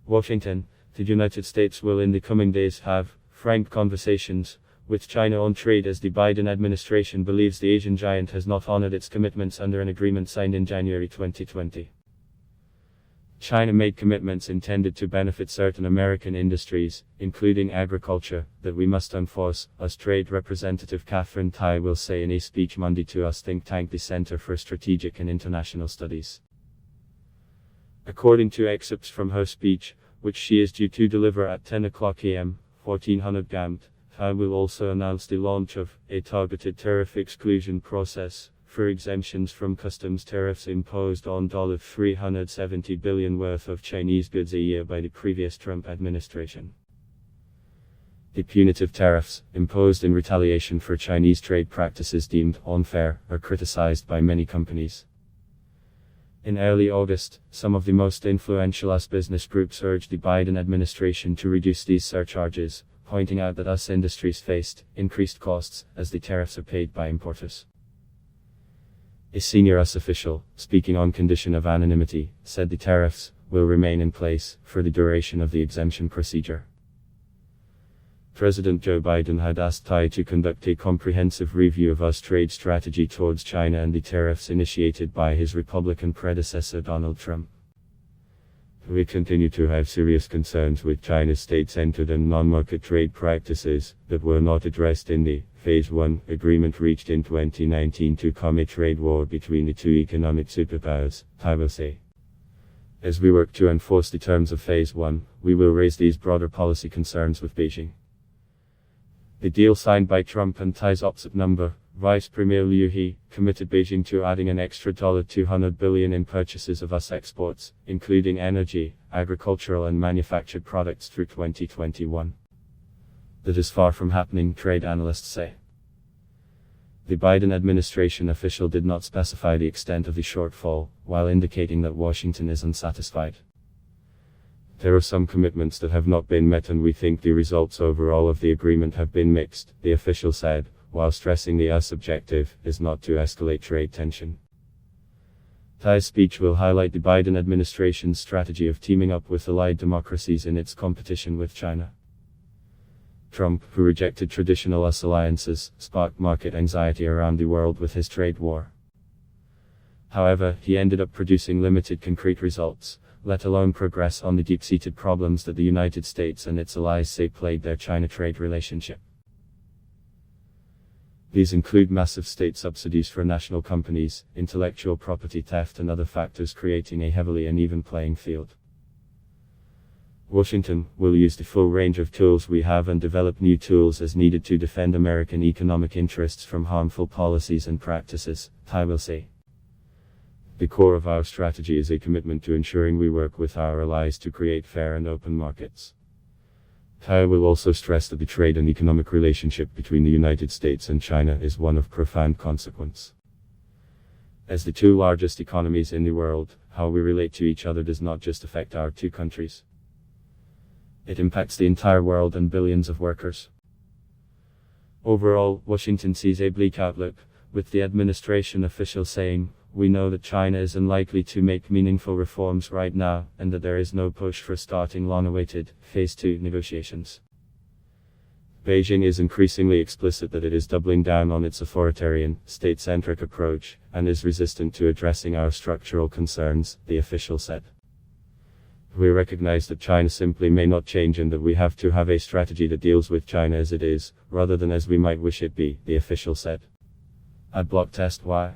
Washington, the United States will in the coming days have frank conversations with China on trade as the Biden administration believes the Asian giant has not honored its commitments under an agreement signed in January 2020. China made commitments intended to benefit certain American industries, including agriculture, that we must enforce, as Trade Representative Katherine Tai will say in a speech Monday to US think tank the Center for Strategic and International Studies. According to excerpts from her speech, which she is due to deliver at 10 o'clock a.m., 1400 GMT, Tai will also announce the launch of a targeted tariff exclusion process for exemptions from customs tariffs imposed on $370 billion worth of Chinese goods a year by the previous Trump administration. The punitive tariffs, imposed in retaliation for Chinese trade practices deemed unfair, are criticized by many companies. In early August, some of the most influential US business groups urged the Biden administration to reduce these surcharges, pointing out that US industries faced increased costs as the tariffs are paid by importers. A senior US official, speaking on condition of anonymity, said the tariffs will remain in place for the duration of the exemption procedure. President Joe Biden had asked Tai to conduct a comprehensive review of US trade strategy towards China and the tariffs initiated by his Republican predecessor Donald Trump. We continue to have serious concerns with China's state-centered and non-market trade practices that were not addressed in the Phase 1 agreement reached in 2019 to calm a trade war between the two economic superpowers, Tai will say. As we work to enforce the terms of Phase 1, we will raise these broader policy concerns with Beijing. The deal signed by Trump and Tai's opposite number, Vice Premier Liu He, committed Beijing to adding an extra $200 billion in purchases of US exports, including energy, agricultural and manufactured products through 2021. That is far from happening, trade analysts say. The Biden administration official did not specify the extent of the shortfall, while indicating that Washington is unsatisfied. There are some commitments that have not been met and we think the results overall of the agreement have been mixed, the official said, while stressing the US objective is not to escalate trade tension. Tai's speech will highlight the Biden administration's strategy of teaming up with allied democracies in its competition with China. Trump, who rejected traditional US alliances, sparked market anxiety around the world with his trade war. However, he ended up producing limited concrete results, let alone progress on the deep-seated problems that the United States and its allies say plagued their China trade relationship. These include massive state subsidies for national companies, intellectual property theft and other factors creating a heavily uneven playing field. Washington will use the full range of tools we have and develop new tools as needed to defend American economic interests from harmful policies and practices, Tai will say. The core of our strategy is a commitment to ensuring we work with our allies to create fair and open markets. Tai will also stress that the trade and economic relationship between the United States and China is one of profound consequence. As the two largest economies in the world, how we relate to each other does not just affect our two countries. It impacts the entire world and billions of workers. Overall, Washington sees a bleak outlook, with the administration official saying, "We know that China is unlikely to make meaningful reforms right now, and that there is no push for starting long-awaited, Phase 2 negotiations." Beijing is increasingly explicit that it is doubling down on its authoritarian, state-centric approach, and is resistant to addressing our structural concerns, the official said. We recognize that China simply may not change and that we have to have a strategy that deals with China as it is, rather than as we might wish it be, the official said. Adblock test why.